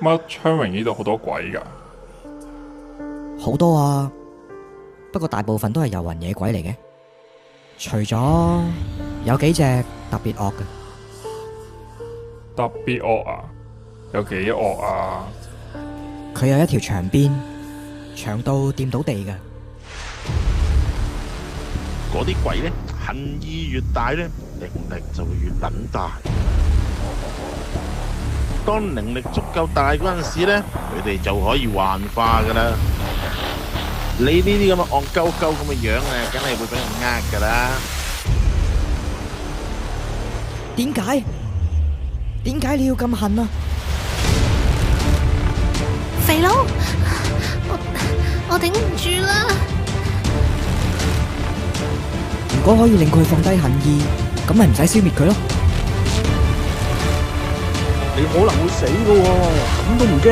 乜昌榮呢度好多鬼㗎？好多啊，不過大部分都係遊魂野鬼嚟嘅，除咗有幾隻特別惡嘅。特別惡啊？有幾惡啊？佢有一條長鞭，長到掂到地嘅。嗰啲鬼呢，恨意越大呢，靈力就會越撚大。當靈力足夠大嗰陣時呢，佢哋就可以幻化噶啦。你呢啲咁嘅戇鳩鳩咁嘅樣啊，梗係會俾人呃噶啦。點解？點解你要咁恨啊？肥佬，我頂唔住啦！如果可以令佢放低恨意，咁咪唔使消滅佢咯。你可能會死噶喎，咁都唔驚？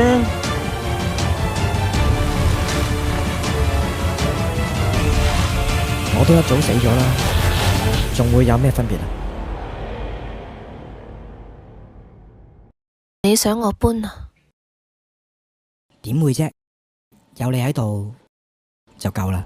我都一早死咗啦，仲會有咩分別啊？你想我搬啊？點會啫？有你喺度就夠啦。